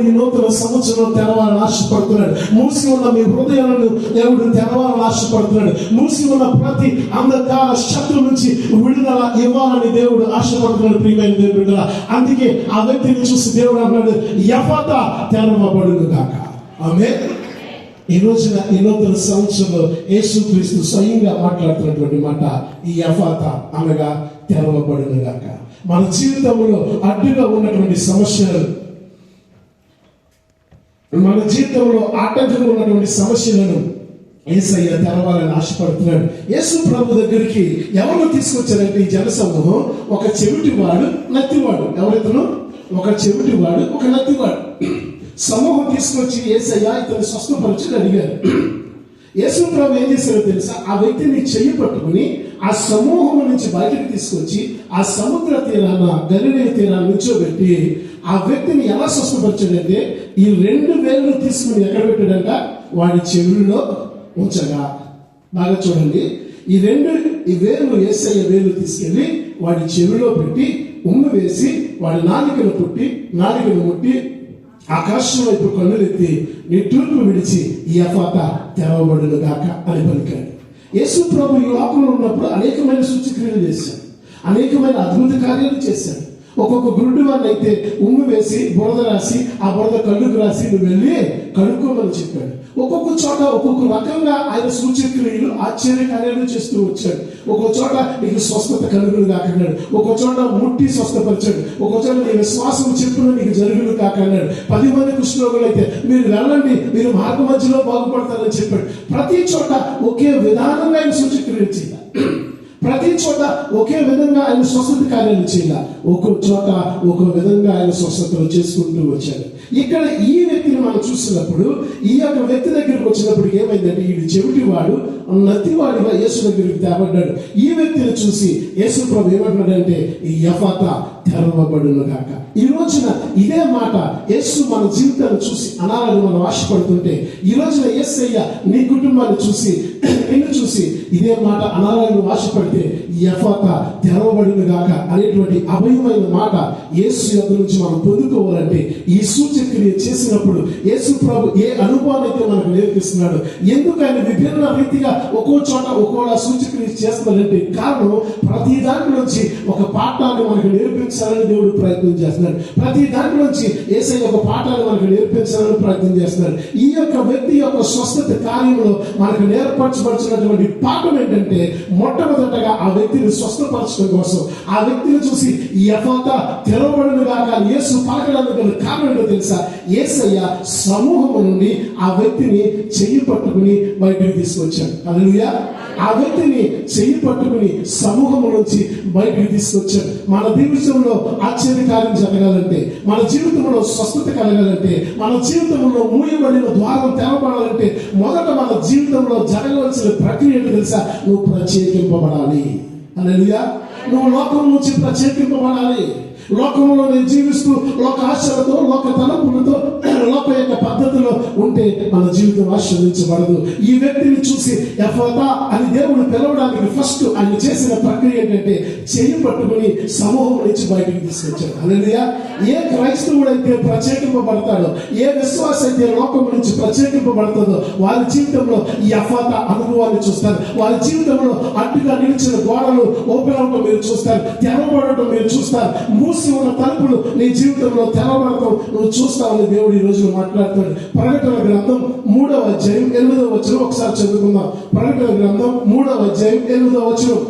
ఈ నూతన సంవత్సరం తెరవాలని ఆశపడుతున్నాడు. మూసి ఉన్న మీ హృదయాలను దేవుడు తెరవాలని ఆశపడుతున్నాడు. మూసి ఉన్న ప్రతి అంధకార శక్తుల నుంచి విడుదల ఇవ్వాలని దేవుడు ఆశపడుతున్నాడు. ప్రియమైన దేవుడు బిడ్డలారా, అందుకే ఆ వ్యక్తిని చూసి దేవుడు అన్నాడు, యెఫతా తెరవబడును గాక. ఆమేన్. ఈ రోజున ఈ నూతన సంవత్సరంలో యేసుక్రీస్తు స్వయంగా మాట్లాడుతున్నటువంటి మాట ఈ యెఫతా అనగా తెరవబడును గాక. మన జీవితంలో అడ్డుగా ఉన్నటువంటి సమస్యలు, మన జీవితంలో ఆటంకంగా ఉన్నటువంటి సమస్యలను యేసయ్య తెరవాలని ఆశపడుతున్నాడు. యేసు ప్రభు దగ్గరికి ఎవరు తీసుకొచ్చారంటే ఈ జనసమూహం ఒక చెవిటివాడు, నత్తివాడు. ఎవరితను? ఒక చెవిటివాడు, ఒక నత్తివాడు. సమూహం తీసుకొచ్చి యేసయ్య ఇతను స్వస్థపరచుని అడిగారు. యేసు ప్రభు ఏం చేశారో తెలుసా? ఆ వ్యక్తిని చెయ్యి పట్టుకుని ఆ సమూహం నుంచి బయటకు తీసుకొచ్చి ఆ సముద్ర తీరాన, గలిలయ తీరాన నుంచోబెట్టి ఆ వ్యక్తిని ఎలా స్వస్థపరిచాడంటే ఈ 2 వేళ్ళు తీసుకుని ఎక్కడ పెట్టాడంట? వాడి చెవుల్లో ఉంచగా. బాగా చూడండి, ఈ వేలు యేసయ్య వేలు తీసుకెళ్లి వాడి చెవిలో పెట్టి ఉమ్ము వేసి వాడి నాలుకను ముట్టి ఆకాశం వైపు కన్నులెత్తి నిట్టూర్పు విడిచి ఈ యెఫతా తెరవబడును గాక అని పలికాడు. యేసు ప్రభు ఈ లోకంలో ఉన్నప్పుడు అనేకమైన సూచక్రియలు చేశాడు, అనేకమైన అద్భుత కార్యాలు చేశాడు. ఒక్కొక్క గురుడు వాడిని అయితే ఉమ్ము వేసి బురద రాసి ఆ బురద కళ్ళుకు రాసి నువ్వు వెళ్ళి కడుక్కోమని చెప్పాడు. ఒక్కొక్క చోట ఒక్కొక్క రకంగా ఆయన సూచక్రియలు, ఆశ్చర్య కార్యాలు చేస్తూ వచ్చాడు. ఒక్కొక్క చోట నీకు స్వస్థత కలుగులు కాకన్నాడు, ఒక్కొక్క చోట ముట్టి స్వస్థపరిచాడు, ఒక్కొక్క చోట నీ విశ్వాసం చెప్పున నీకు జరుగులు కాకన్నాడు. 10 మంది కుష్ఠరోగులు అయితే మీరు వెళ్ళండి, మీరు మార్గ మధ్యలో బాగుపడతారని చెప్పాడు. ప్రతి చోట ఒకే విధానంగా ఆయన సూచక్రియలు చేయాలి, ప్రతి చోట ఒకే విధంగా ఆయన స్వస్థత కార్యాలు చేయాలి, ఒక్కొక్క చోట ఒక్కో విధంగా ఆయన స్వస్థతలు చేసుకుంటూ వచ్చాడు. ఇక్కడ ఈ వ్యక్తిని మనం చూసినప్పుడు, ఈ యొక్క వ్యక్తి దగ్గరికి వచ్చినప్పుడు ఏమైందంటే ఈ చెవిటివాడు నత్తివాడిగా యేసు దగ్గరికి తేబడ్డాడు. ఈ వ్యక్తిని చూసి యేసు ప్రభు ఏమంటున్నాడంటే ఈ యెఫతా తెరవబడును గాక. ఈ రోజున ఇదే మాట యేసు మన జీవితాన్ని చూసి అనాలని మనం ఆశపడుతుంటే, ఈ రోజున యేసయ్య నీ కుటుంబాన్ని చూసి నిన్ను చూసి ఇదే మాట అనాలని ఆశపడితే యెఫతా తెరవబడును గాక అనేటువంటి అభయమైన మాట యేసు యొద్ద నుంచి మనం పొందుకోవాలంటే ఈ సూచక్రియ చేసినప్పుడు యేసు ప్రభు ఏ అనుభవాన్ని అయితే మనకు నేర్పిస్తున్నాడు, ఎందుకు ఆయన విభిన్న రీతిగా ఒక్కో చోట ఒక్కోలా సూచక్రియ చేస్తున్నాడంటే కారణం ప్రతి దాంట్లో నుంచి ఒక పాఠాన్ని మనకు నేర్పించాలని దేవుడు ప్రయత్నం చేస్తున్నాడు. ప్రతి దాంట్లో నుంచి యేసయ్య ఒక పాఠాన్ని మనకు నేర్పించాలని ప్రయత్నం చేస్తున్నాడు. ఈ యొక్క వ్యక్తి యొక్క స్వస్థత కార్యంలో మనకు నేర్పరచబడుతున్నటువంటి పాఠం ఏంటంటే, మొట్టమొదటగా ఆ వ్యక్తిని స్వస్థపరచడం కోసం ఆ వ్యక్తిని చూసి యెఫతా తెరవబడును గాక యేసు పలకడానికి గల కారణం ఏంటో తెలుసా? యేసయ్య సమూహం నుండి ఆ వ్యక్తిని చెయ్యి పట్టుకుని బయటకు తీసుకొచ్చాడు. హల్లెలూయా. ఆ వ్యక్తిని చెయ్యి పట్టుకుని సమూహం నుంచి బయటకు తీసుకొచ్చాడు. మన జీవితంలో ఆశ్చర్యకార్యం జరగాలంటే, మన జీవితంలో స్వస్థత కలగాలంటే, మన జీవితంలో మూయబడిన ద్వారం తెరవబడాలంటే మొదట మన జీవితంలో జరగవలసిన ప్రక్రియ ఏంటో తెలుసా? నువ్వు ప్రత్యేకింపబడాలి. హల్లెలూయా. నువ్వు లోకం నుంచి ప్రత్యేకింపబడాలి. లోకంలో నేను జీవిస్తూ లోక ఆశలతో, లోక తలంపులతో, లోక యొక్క పద్ధతిలో ఉంటే మన జీవితం ఆశీర్వదించబడదు. ఈ వ్యక్తిని చూసి యెఫతా అని దేవుడు పిలవడానికి ఫస్ట్ ఆయన చేసిన ప్రక్రియ ఏంటంటే చెయ్యి పట్టుకుని సమూహం నుంచి బయటకు తీసుకొచ్చాడు. హల్లెలూయా. ఏ క్రైస్తవుడైతే ప్రత్యేకింపబడతాడో, ఏ విశ్వాస అయితే లోకం నుంచి ప్రత్యేకింపబడుతుందో వారి జీవితంలో ఈ యెఫతా అనుభవాన్ని చూస్తారు. వారి జీవితంలో అడ్డుగా నిలిచిన గోడలు ఓపెన్ అవడం మీరు చూస్తారు, తెరవబడటం మీరు చూస్తారు, మూసి ఉన్న తలుపులు నీ జీవితంలో తెరవబడటం నువ్వు చూస్తావని దేవుడు ఈ రోజు మాట్లాడుతాడు. ప్రకటన గ్రంథం 3వ అధ్యాయం 8వ వచనం ఒకసారి చదువుకుందాం. ప్రకటన గ్రంథం 3వ అధ్యాయం 8వ వచనం.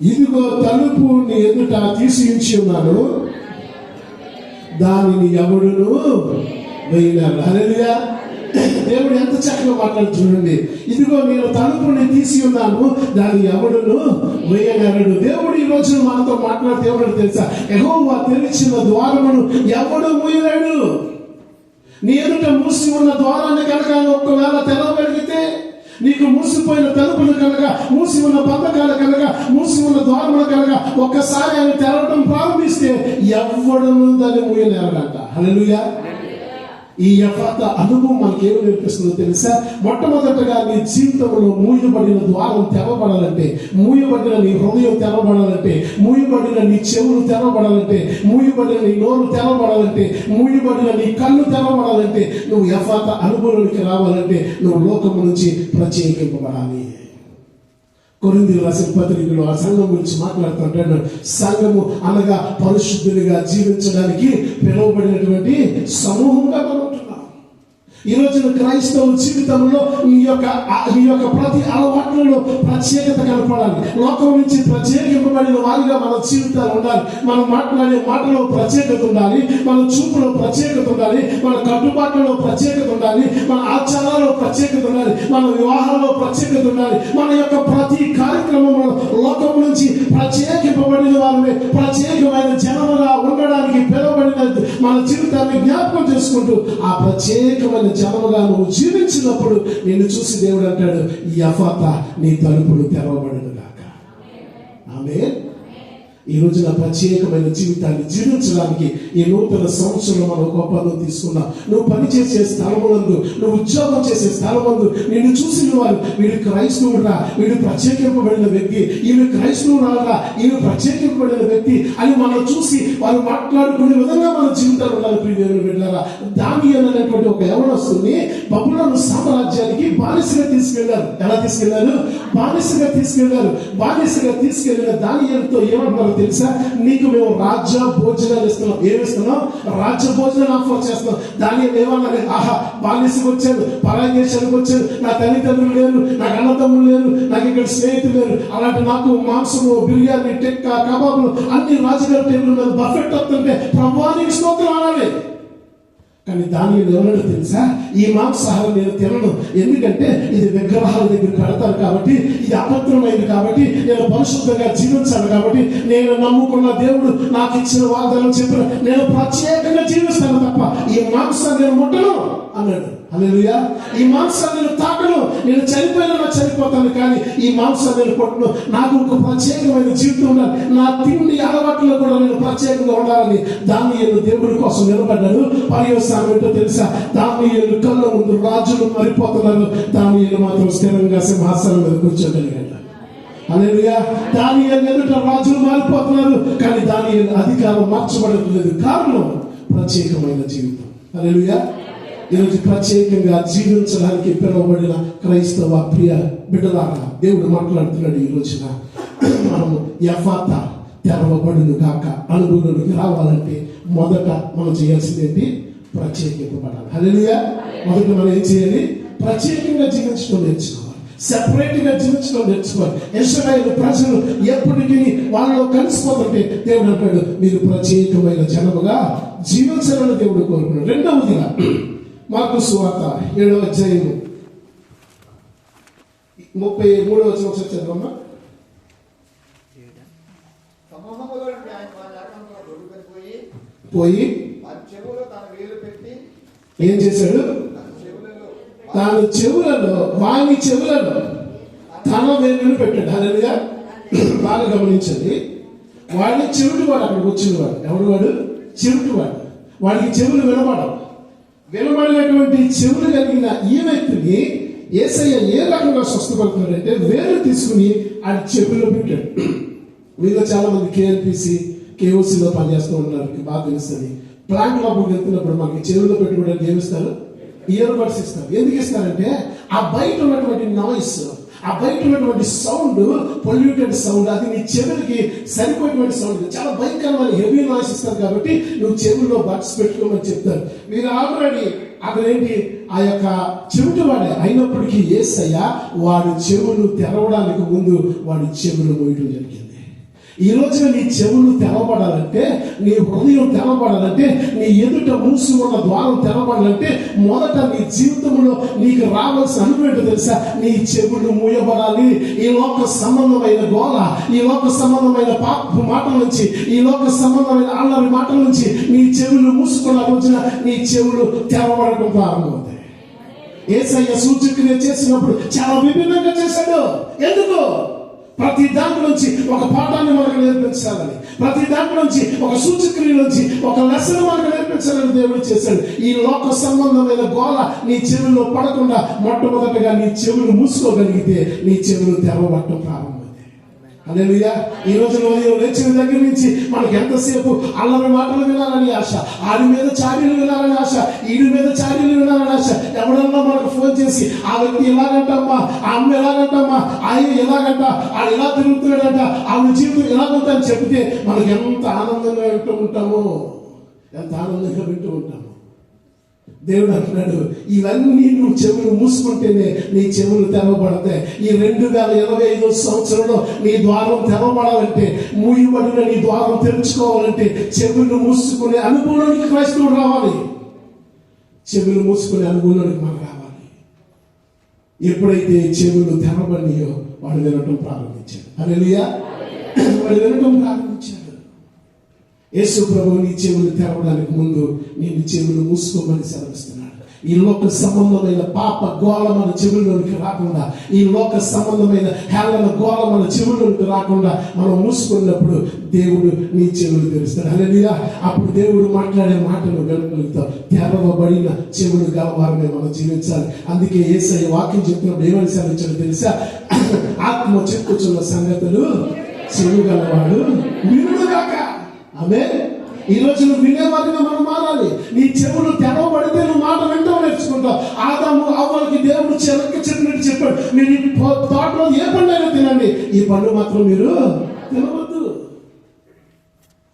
ఇదిగో తలుపు నీ ఎదుట తీసి ఉంచి ఉన్నాను, దానిని ఎవడును వేయలేరు. హల్లెలూయా. దేవుడు ఎంత చక్కగా మాట్లాడుతుండండి. ఇదిగో నేను తలుపుని తీసి ఉన్నాను, దాన్ని ఎవడును వేయలేరు. దేవుడు ఈ రోజు మనతో మాట్లాడితే ఎవరు తెలుసా? యెహోవా తెరిచిన ద్వారమును ఎవడు మూయలేడు. నీ ఎదుట మూసి ఉన్న ద్వారాన్ని కనుక ఒకవేళ తెరవగలిగితే, నీకు మూసిపోయిన తలుపులు కనుక, మూసి ఉన్న బంధకాలు కనుక, మూసి ఉన్న ద్వారములు కనుక ఒక్కసారి ఆయన తెరవడం ప్రారంభిస్తే ఎవడను దాన్ని మూయలేరట. హల్లెలూయా. ఈ యెఫ్తా అనుభవం మనకి ఏమి నేర్పిస్తుందో తెలుసా? మొట్టమొదటగా నీ జీవితంలో మూయబడిన ద్వారం తెరవబడాలంటే, మూయబడిన నీ హృదయం తెరవబడాలంటే, మూయబడిన నీ చెవులు తెరవబడాలంటే, మూయబడిన నీ నోరు తెరవబడాలంటే, మూయబడిన నీ కళ్ళు తెరవబడాలంటే, నువ్వు యెఫ్తా అనుభవంలోకి రావాలంటే నువ్వు లోకము నుంచి ప్రత్యేకింపబడాలి. కొరింథీయులకు రాసిన పత్రికలో ఆ సంఘం గురించి మాట్లాడుతుంటాడు. సంఘము అనగా పరిశుద్ధునిగా జీవించడానికి పిలువబడినటువంటి సమూహంగా మనం ఉంటున్నాం. ఈ రోజున క్రైస్తవ జీవితంలో నీ యొక్క ప్రతి అలవాట్లలో ప్రత్యేకత కనపడాలి. లోకం నుంచి ప్రత్యేకింపబడిన వారిగా మన జీవితాలు ఉండాలి. మనం మాట్లాడే మాటలో ప్రత్యేకత ఉండాలి, మన చూపులో ప్రత్యేకత ఉండాలి, మన కట్టుబాట్లలో ప్రత్యేకత ఉండాలి, మన ఆచారాల్లో ప్రత్యేకత ఉండాలి, మన వివాహాల్లో ప్రత్యేకత ఉండాలి. మన యొక్క ప్రతి కార్యక్రమంలో లోకం నుంచి ప్రత్యేకింపబడిన వారిని ప్రత్యేకమైన జనముగా ఉండడానికి పిలువబడిన మన జీవితాన్ని జ్ఞాపకం చేసుకుంటూ ఆ ప్రత్యేకమైన జనముగా నువ్వు జీవించినప్పుడు నిన్ను చూసి దేవుడు అంటాడు, ఈ యెఫ్తా నీ తలుపులు తెరవబడును గాక. ఆమేన్. ఈ రోజున ప్రత్యేకమైన జీవితాన్ని జీవించడానికి ఈ నూతన సంవత్సరంలో మనం ఒక ఒప్పందం తీసుకున్నాం. నువ్వు పనిచేసే స్థలములందు, నువ్వు ఉద్యోగం చేసే స్థలమందు నిన్ను చూసిన వారు, వీడు క్రైస్తవుడురా, వీడు ప్రత్యేకింపబడిన వ్యక్తి, ఈమె క్రైస్తవురాలురా, ఈమె ప్రత్యేకింపబడిన వ్యక్తి అని మనం చూసి వారు మాట్లాడుకునే విధంగా మన జీవితాలు ఉండాలి. ప్రియమైన బిడ్డలారా, దానియేలు అనేటువంటి ఒక యవనస్తుని బబులోను సామ్రాజ్యానికి బానిసగా తీసుకెళ్లారు. ఎలా తీసుకెళ్లారు? బానిసగా తీసుకెళ్లారు. బానిసగా తీసుకెళ్లిన దానియేలుతో ఏమంటున్నారు తెలుసా? నీకు మేము రాజ్య భోజనాలు ఇస్తున్నాం. ఏమి ఇస్తున్నాం? రాజ్య భోజనాలు ఆఫర్ చేస్తున్నాం. దానియేలు ఏమన్నారు? ఆహా, బానిసకు వచ్చాను, పరాయి దేశానికి వచ్చాను, నా తల్లిదండ్రులు లేరు, నాకు అన్నదమ్ములు లేరు, నాకు ఇక్కడ స్నేహితులు లేరు, అలాంటి నాకు మాంసము, బిర్యానీ, టిక్కా, కబాబులు అన్ని రాజుగారి టేబుల్ మీద బఫెట్ వస్తుంటే ప్రభువానికి స్తోత్రం అనాలి. కానీ దానియేలు ఏమన్నాడు తెలుసా? ఈ మాంసాహారం నేను తినను, ఎందుకంటే ఇది విగ్రహాల దగ్గర కడతాను కాబట్టి, ఇది అపవిత్రమైంది కాబట్టి, నేను పరిశుద్ధంగా జీవించాను కాబట్టి, నేను నమ్ముకున్న దేవుడు నాకు ఇచ్చిన వాగ్దానం చెప్పిన నేను ప్రత్యేకంగా జీవిస్తాను తప్ప ఈ మాంసాన్ని నేను ముట్టను అన్నాడు. హల్లెలూయా. ఈ మాంసాన్ని నేను తాకను, నేను చనిపోయినా చనిపోతాను, కానీ ఈ మాంసాన్ని నేను కొట్టను. నాకు ఒక ప్రత్యేకమైన జీవితం ఉండాలి, నా తిండి అలవాట్లో కూడా నేను ప్రత్యేకంగా ఉండాలని దానియేలు దేవుడి కోసం నిలబడ్డాడు. పర్యవసానం ఏంటో తెలుసా? దానియేలు కళ్ళ ముందు రాజులు మరిపోతున్నారు, దానియేలు మాత్రం స్థిరంగా సింహాసనం మీద కూర్చోగలిగాడు. హల్లెలూయా. దానియేలు ఎదుట రాజులు మారిపోతున్నారు, కానీ దానియేలు అధికారం మార్చబడట్లేదు. కారణం ప్రత్యేకమైన జీవితం. హల్లెలూయా. ఈరోజు ప్రత్యేకంగా జీవించడానికి పిలువబడిన క్రైస్తవ ప్రియ బిడ్డలారా, దేవుడు మాట్లాడుతున్నాడు. ఈ రోజున మనము యెఫ్తా తెరవబడును గాక అనుభవంలోకి రావాలంటే మొదట మనం చేయాల్సింది ఏంటి? ప్రత్యేకింపబడాలి. హల్లెలూయా. మొదట మనం ఏం చేయాలి? ప్రత్యేకంగా జీవించడం నేర్చుకోవాలి, సెపరేట్ గా జీవించడం నేర్చుకోవాలి. ఇశ్రాయేలు ప్రజలు ఎప్పటికీ వాళ్ళలో కలిసిపోతుంటే దేవుడు అంటాడు, మీరు ప్రత్యేకమైన జనముగా జీవించాలని దేవుడు కోరుకున్నాడు. రెండవదిగా మార్కు సువార్త 7వ అధ్యాయము 33వ వచనం చదవమ్మా. పోయి ఏం చేశాడు? తాను చెవులలో, వాని చెవులలో తన వేలును పెట్టాడు. హల్లెలూయా. బాగా గమనించండి. వాడి చెవిటి వాడు అక్కడికి వచ్చిన వాడు. ఎవడు వాడు? చెవిటి వాడు. వాడికి చెవులు వినబడినటువంటి చెవులు కలిగిన ఈ వ్యక్తిని యేసయ్య ఏ రకంగా స్వస్థపడుతున్నాడంటే వేలు తీసుకుని ఆ చెవుల్లో పెట్టాడు. మీలో చాలా మంది కేఎల్పిసి, కేఓసిలో పనిచేస్తూ ఉన్నారు, బాగా తెలుస్తుంది. ప్లాంట్ లోపలికి వెళ్తున్నప్పుడు మనకి చెవుల్లో పెట్టుకోవడానికి ఏమిస్తారు? ఇయర్ బడ్స్ ఇస్తారు. ఎందుకు ఇస్తారంటే ఆ బయట ఉన్నటువంటి నాయిస్, ఆ బయట ఉన్నటువంటి సౌండ్ పొల్యూటెడ్ సౌండ్, అది నీ చెవులకి సరిపోయేటువంటి సౌండ్, చాలా భయంకరమైన హెవీ నాయిస్ ఇస్తారు కాబట్టి నువ్వు చెవుల్లో బడ్స్ పెట్టుకోమని చెప్తారు. మీరు ఆల్రెడీ అక్కడేంటి ఆ యొక్క చెవిటి వాడే అయినప్పటికీ యేసయ్య వాడి చెవులు తెరవడానికి ముందు వాడి చెవులు మోయటం జరిగింది. ఈ రోజున నీ చెవులు తెరవబడాలంటే, నీ హృదయం తెరవబడాలంటే, నీ ఎదుట మూసి ఉన్న ద్వారం తెరవబడాలంటే మొదట నీ జీవితంలో నీకు రావాల్సిన అనుభవం తెలుసా? నీ చెవులు మూయబడాలి. ఈ లోక సంబంధమైన గోళ, ఈ లోక సంబంధమైన మాటల నుంచి, ఈ లోక సంబంధమైన అల్లరి మాటల నుంచి నీ చెవులు మూసుకున్న రోజున నీ చెవులు తెరవబడటం ప్రారంభమవుతాయి. యేసయ్య సూచక్రియ చేసినప్పుడు చాలా విభిన్నంగా చేశాడు. ఎందుకు? ప్రతి దాంట్లో నుంచి ఒక పాఠాన్ని మనకు నేర్పించాలని, ప్రతి దాంట్లో నుంచి ఒక సూచక్రియ నుంచి ఒక లెసన్ మనకు నేర్పించాలని దేవుడు చేశాడు. ఈ లోక సంబంధమైన గోల నీ చెవుల్లో పడకుండా మొట్టమొదటిగా నీ చెవులు మూసుకోగలిగితే నీ చెవులు తెరవబట్టం ప్రారంభం. హల్లెలూయా. ఈ రోజు లేచిన దగ్గర నుంచి మనకి ఎంతసేపు అల్లరి మాటలు వినాలని ఆశ, ఆడి మీద చాడీలు వినాలని ఆశ, ఈడి మీద చాడీలు వినాలని ఆశ. ఎవడన్నా మనకు ఫోన్ చేసి ఆ వ్యక్తి ఎలాగంటమ్మా, ఆ అమ్మ ఎలాగంటమ్మా, ఆయన ఎలాగంట, ఆడు ఎలా తిరుగుతున్నాడంట, ఆవిడ జీవితం ఎలాగుందని చెప్తే మనకు ఎంత ఆనందంగా వింటూ ఉంటామో, ఎంత ఆనందంగా వింటూ ఉంటాము. దేవుడు అంటున్నాడు, ఇవన్నీ నువ్వు చెవులు మూసుకుంటేనే నీ చెవులు తెరవబడతాయి. ఈ 2025 సంవత్సరంలో నీ ద్వారం తెరవబడాలంటే, మూయబడిన నీ ద్వారం తెరుచుకోవాలంటే చెవులు మూసుకునే అనుభవంలోనికి క్రైస్తవుడు రావాలి. చెవులు మూసుకునే అనుభవంలోనికి మనం రావాలి. ఎప్పుడైతే చెవులు తెరవబడినాయో వాడు వినటం ప్రారంభించాడు. హల్లెలూయా. వాడు వినటం ప్రారంభించాడు. యేసు ప్రభువు నీ చెవులు తెరవడానికి ముందు నేను చెవులు మూసుకోమని సెలవిస్తున్నాడు. ఈ లోక సంబంధమైన పాప గోళ మన చెవుల్లోనికి రాకుండా, ఈ లోక సంబంధమైన హేళన గోళ మన చెవుల్లోనికి రాకుండా మనం మూసుకున్నప్పుడు దేవుడు నీ చెవులు తెరుస్తాడు. హల్లెలూయా. అప్పుడు దేవుడు మాట్లాడే మాటలు వినగలుగుతాం. తెరవబడిన చెవులు గలవారమే మనం జీవించాలి. అందుకే యేసయ్య వాక్యం చెప్పినప్పుడు ఏమని సెలవించాడో తెలుసా? ఆత్మ చెప్పుచున్న సంగతులు చెవు గలవాడు వినుగాక. ఆమె ఈ రోజు నువ్వు వినేవాడిగా మనం మారాలి. నీ చెవులు తెరవబడితే నువ్వు మాట వింటావు, నేర్చుకుంటావు. ఆదాము అవ్వలకి దేవుడు చెప్పినట్టు చెప్పాడు, మీరు ఈ తోటలో ఏ పండు అయినా తినండి, ఈ పండు మాత్రం మీరు తినవద్దు.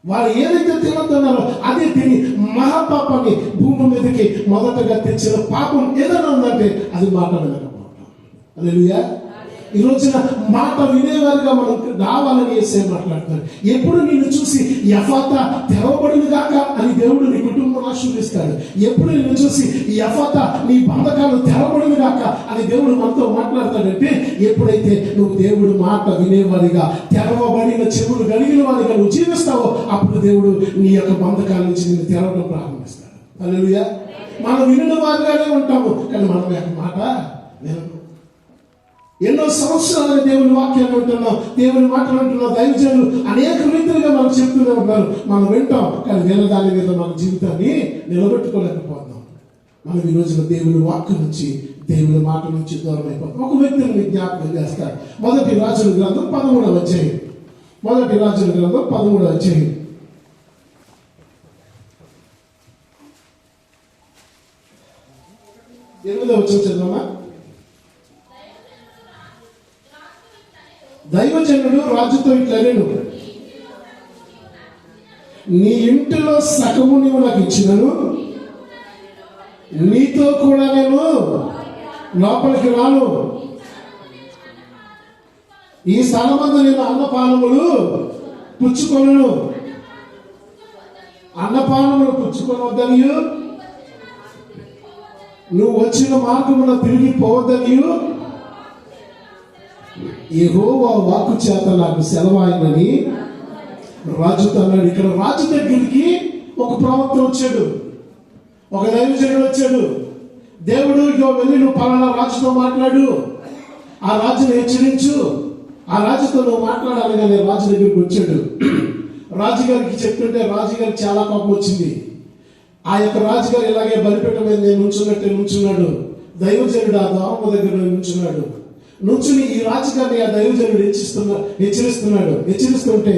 వారు ఏదైతే తినొద్దన్నారో అదే తిని మహాపాపాన్ని భూమి మీదకి మొదటగా తెచ్చిన పాపం ఏదైనా ఉందంటే అది మాట వినకపోవడం. హల్లెలూయా. ఈ రోజున మాట వినేవారుగా మనం రావాలని యేసే మాట్లాడతాడు. ఎప్పుడు నిన్ను చూసి యెఫాతా తెరవబడిన గాక అని దేవుడు నీ కుటుంబం ఆశీర్వదిస్తాడు. ఎప్పుడు నిన్ను చూసి యెఫాతా నీ బంధకాలు తెరవబడిన గాక అని దేవుడు మనతో మాట్లాడతాడంటే, ఎప్పుడైతే నువ్వు దేవుడు మాట వినేవారిగా, తెరవబడిన చెవులు కలిగిన వారిగా నువ్వు జీవిస్తావో అప్పుడు దేవుడు నీ యొక్క బంధకాల నుంచి నిన్ను తెరవడం ప్రారంభిస్తాడు. హల్లెలూయా. మనం వినిన వారిగానే ఉంటాము, కానీ మనం యొక్క మాట వినము. ఎన్నో సంవత్సరాలుగా దేవుని వాక్యాన్ని వింటున్నాం, దేవుని మాటలు వింటున్నాం. దైవజనులు అనేక రీతిలుగా మనం చెప్తూనే ఉంటారు, మనం వింటాం, కానీ వినదాని మీద మన జీవితాన్ని నిలబెట్టుకోలేకపోతున్నాం. మనం ఈ రోజున దేవుని వాక్యం నుంచి, దేవుని మాట నుంచి దూరం అయిపోతాం. ఒక వ్యక్తిని జ్ఞాపకం చేస్తారు. మొదటి రాజుల గ్రంథం 13వ అధ్యాయం. మొదటి రాజుల గ్రంథం 13వ అధ్యాయం 8వ వచనం చదవమా. దైవజనుడు రాజుతో ఇట్లనేను, నీ ఇంటిలో సగము నీవు నాకు ఇచ్చినను, నీతో కూడా నేను లోపలికి రాను. ఈ స్థలమందు నేను అన్నపానములు పుచ్చుకొను, అన్నపానములు పుచ్చుకొనవద్దనియు, నువ్వు వచ్చిన మార్గమున తిరిగి పోవద్దనియు యెహోవా వాక్కు చేత నాకు సెలవాయినని రాజుతో అన్నాడు. ఇక్కడ రాజు దగ్గరికి ఒక ప్రవక్త వచ్చాడు, ఒక దైవజనుడు వచ్చాడు. దేవుడు ఇగో వెళ్ళి నువ్వు పలానా రాజుతో మాట్లాడు, ఆ రాజును హెచ్చరించు, ఆ రాజుతో నువ్వు మాట్లాడాలి. కానీ రాజు దగ్గరికి వచ్చాడు. రాజుగారికి చెప్తుంటే రాజుగారికి చాలా కోపం వచ్చింది. ఆ యొక్క రాజుగారు ఇలాగే బలిపీఠం మీద నేను నుంచున్నట్టే నుంచున్నాడు. దైవజనుడు ఆ ద్వారము దగ్గర నుంచున్నాడు. నుంచుని ఈ రాజుగారిని ఆ దైవజనుడు హెచ్చరిస్తుంటే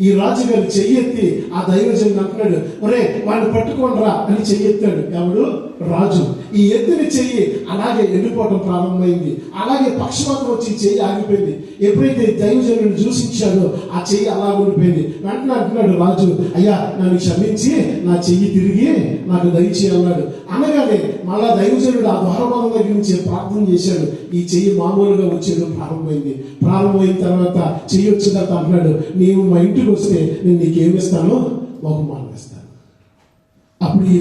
ఈ రాజుగారు చెయ్యెత్తి ఆ దైవజనుడు అంటున్నాడు, ఒరే వాడిని పట్టుకోండిరా అని చెయ్యెత్తాడు. ఎవడు? రాజు. ఈ ఎత్తిన చెయ్యి అలాగే ఎండిపోవటం ప్రారంభమైంది. అలాగే పక్షపాతం వచ్చి చెయ్యి ఆగిపోయింది. ఎప్పుడైతే దైవజనుడు దూషించాడో ఆ చెయ్యి అలా ఉండిపోయింది. వెంటనే అంటున్నాడు రాజు, అయ్యా నన్ను క్షమించి నా చెయ్యి తిరిగి నాకు దయచేయన్నాడు. అనగానే మళ్ళా దైవజనుడు ఆ ద్వారపాల దగ్గర నుంచి ప్రార్థన చేశాడు. ఈ చెయ్యి మామూలుగా వచ్చేయడం ప్రారంభమైంది. ప్రారంభమైన తర్వాత చెయ్యి వచ్చిన తర్వాత అంటున్నాడు, నీవు మా ఇంటికి వస్తే నేను నీకేమిస్తాను? బహుమానం ఇస్తాను. అప్పుడు ఈ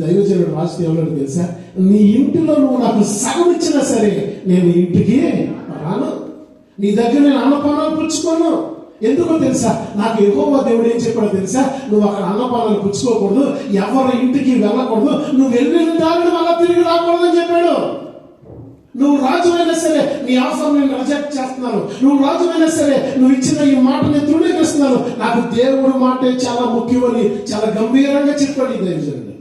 దైవజనుడు రాజు ఏమన్నాడు తెలుసా? నీ ఇంటిలో నువ్వు నాకు సగం ఇచ్చినా సరే నేను ఇంటికి రాను, నీ దగ్గర నేను అన్నపానాలు పుచ్చుకోను. ఎందుకో తెలుసా? నాకు యెహోవా దేవుడు ఏం చెప్పాడో తెలుసా? నువ్వు అక్కడ అన్నపానాలు పుచ్చుకోకూడదు, ఎవరి ఇంటికి వెళ్ళకూడదు, నువ్వు వెళ్ళిన దారిని మళ్ళా తిరిగి రాకూడదు అని చెప్పాడు. నువ్వు రాజువైనా సరే నీ అవసరం నేను రిజెక్ట్ చేస్తున్నాను, నువ్వు రాజువైనా సరే నువ్వు ఇచ్చిన ఈ మాటని తృణీకరిస్తున్నాను, నాకు దేవుడు మాటే చాలా ముఖ్యమని చాలా గంభీరంగా చెప్పాడు ఈ దైవజనుడు.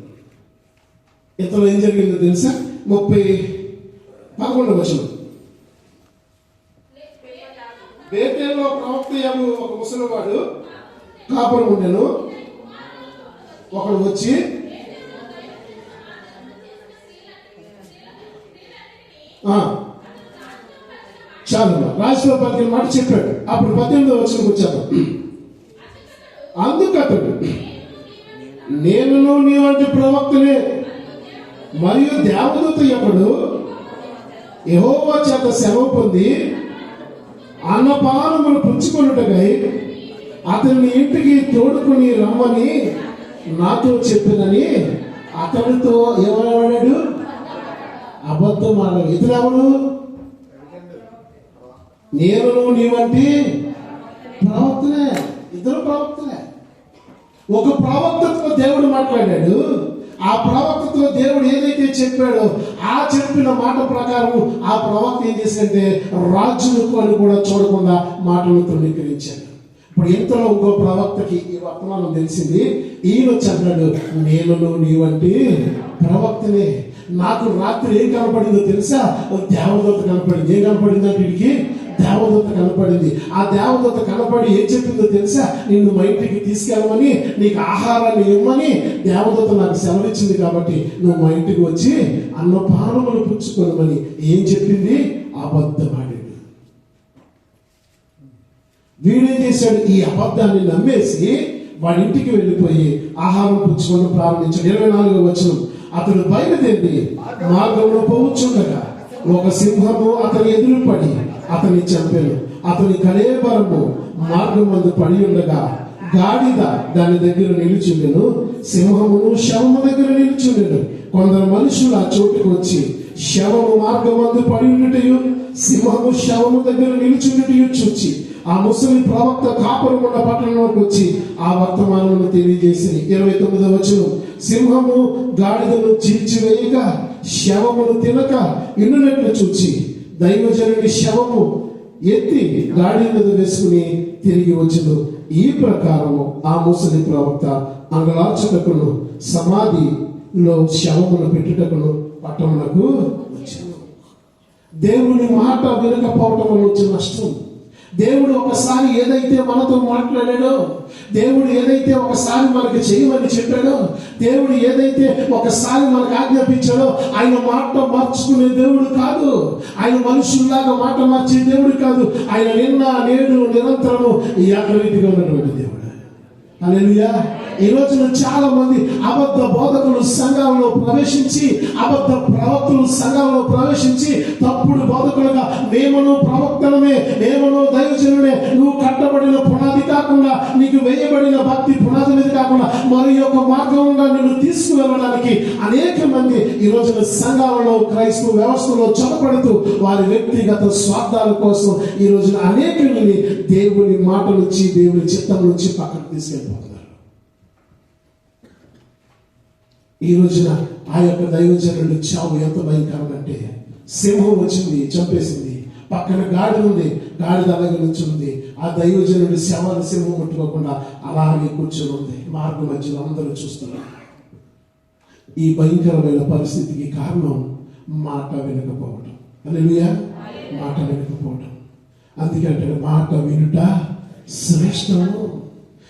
ఇంతలో ఏం జరిగిందో తెలుసా? 11వ వచనం. బేతేల్లో ప్రవక్త యాగు ఒక ముసలివాడు కాపురం ఉండెను. ఒకడు వచ్చి చాలు రాజులో పలికిన మాట చెప్పాడు. అప్పుడు 18వ వచనం వచ్చాడు. అందుకతడు నేను నీ వంటి ప్రవక్తనే మరియు దేవదూత ఒకడు యెహోవా చేత సెలవు పొంది అన్నపానములు పుచ్చుకొనుటకై అతని ఇంటికి తోడుకుని రమ్మని నాతో చెప్పినని అతనితో ఏమన్నాడు? అబద్ధం ఆడాడు. ఇతడు ఎవరు? నేను నీ వంటి ప్రవక్తనే. ఇద్దరు ప్రవక్తలే. ఒక ప్రవక్తతో దేవుడు మాట్లాడాడు. ఆ ప్రవక్తతో దేవుడు ఏదైతే చెప్పాడో ఆ చెప్పిన మాట ప్రకారం ఆ ప్రవక్త ఏం చేశాడంటే రాజులకు అని కూడా చూడకుండా మాటలు తృణీకరించాడు. ఇప్పుడు ఇంతలో ఇంకో ప్రవక్తకి ఈ వర్తమానం తెలిసింది. ఈయన వచ్చి అన్నాడు, నేను నీ వంటి ప్రవక్తనే. నాకు రాత్రి ఏం కనపడిందో తెలుసా? దేవదూత కనపడింది. ఏం కనపడింది అంటే వీడికి దేవదూత కనపడింది. ఆ దేవదూత కనపడి ఏం చెప్పిందో తెలుసా? నిన్ను మా ఇంటికి తీసుకెళ్ళమని, నీకు ఆహారాన్ని ఇవ్వమని దేవదూత నాకు సెలవిచ్చింది, కాబట్టి నువ్వు మా ఇంటికి వచ్చి అన్నపానములు పుచ్చుకోమని ఏం చెప్పింది? అబద్ధమాడాడు. వీడేం చేశాడు? ఈ అబద్ధాన్ని నమ్మేసి వాడి ఇంటికి వెళ్ళిపోయి ఆహారం పుచ్చుకోవడం ప్రారంభించాడు. 24వ వచనం. అతడు బయలుదేరి మార్గంలో పోవచ్చుండగా ఒక సింహము అతని ఎదురు పడి అతన్ని చంపాను. అతని కళేబరము మార్గం మందు పడి ఉండగా గాడిద దాని దగ్గర నిలుచుండెను. సింహమును శవము దగ్గర నిలుచుండెను. కొందరు మనుషులు ఆ చోటుకు వచ్చి శవము మార్గం మందు పడి ఉండటయు సింహము శవము దగ్గర నిలుచుండటయు చూచి ఆ ముసలి ప్రవక్త కాపురం ఉన్న పట్టణంలోకి వచ్చి ఆ వర్తమానమును తెలియజేసి 29వ వచనం. సింహము గాడిదను చీల్చివేయక శవమును తినక ఇన్నునట్లు చూచి దైవజనుడి శవము ఎత్తి గాడి మీద వేసుకుని తిరిగి వచ్చును. ఈ ప్రకారము ఆ ముసలి ప్రవక్త అంగలార్చుటకును సమాధిలో శవమును పెట్టుటకును పట్టణమునకు వచ్చాను. దేవుని మాట వినకపోవటం వల్ల వచ్చిన నష్టం. దేవుడు ఒకసారి ఏదైతే మనతో మాట్లాడాడో, దేవుడు ఏదైతే ఒకసారి మనకి చేయమని చెప్పాడో, దేవుడు ఏదైతే ఒకసారి మనకు ఆజ్ఞాపించాడో ఆయన మాట మార్చుకునే దేవుడు కాదు. ఆయన మనుషుల్లాగా మాట మార్చే దేవుడు కాదు. ఆయన నిన్న నేడు నిరంతరము ఏకరీతిగా ఉన్నటువంటి దేవుడు. హల్లెలూయా. ఈ రోజున చాలా మంది అబద్ధ బోధకులు సంఘంలో ప్రవేశించి, అబద్ధ ప్రవక్తలు సంఘంలో ప్రవేశించి తప్పుడు బోధకులుగా మేమను ప్రవక్తలమే, మేమను దైవజనుడే, నువ్వు కట్టబడిన పునాది కాకుండా, నీకు వేయబడిన భక్తి పునాది మీద కాకుండా మరి యొక్క మార్గంగా నిన్ను తీసుకువెళ్ళడానికి అనేక మంది ఈ రోజున సంఘాలలో క్రైస్తవ వ్యవస్థలో చొరబడుతూ వారి వ్యక్తిగత స్వార్థాల కోసం ఈ రోజున అనేక మంది దేవుని మాట నుంచి, దేవుని చిత్తం నుంచి పక్కకు తీసుకెళ్ళిపోతారు. ఈ రోజున ఆ యొక్క దైవజనుడి చావు ఎంత భయంకరం అంటే, సింహం వచ్చింది, చంపేసింది. పక్కన గాడిద ఉంది, గాడిద అలాగే నుంచుంది. ఆ దైవజనుడి శవాన్ని సింహం ముట్టుకోకుండా అలాగే కూర్చొని ఉంది. మార్గం మధ్యలో అందరూ చూస్తున్నారు. ఈ భయంకరమైన పరిస్థితికి కారణం మాట వినకపోవడం. హల్లెలూయా. మాట వినకపోవడం. అందుకంటే మాట వినుట శ్రేష్టము.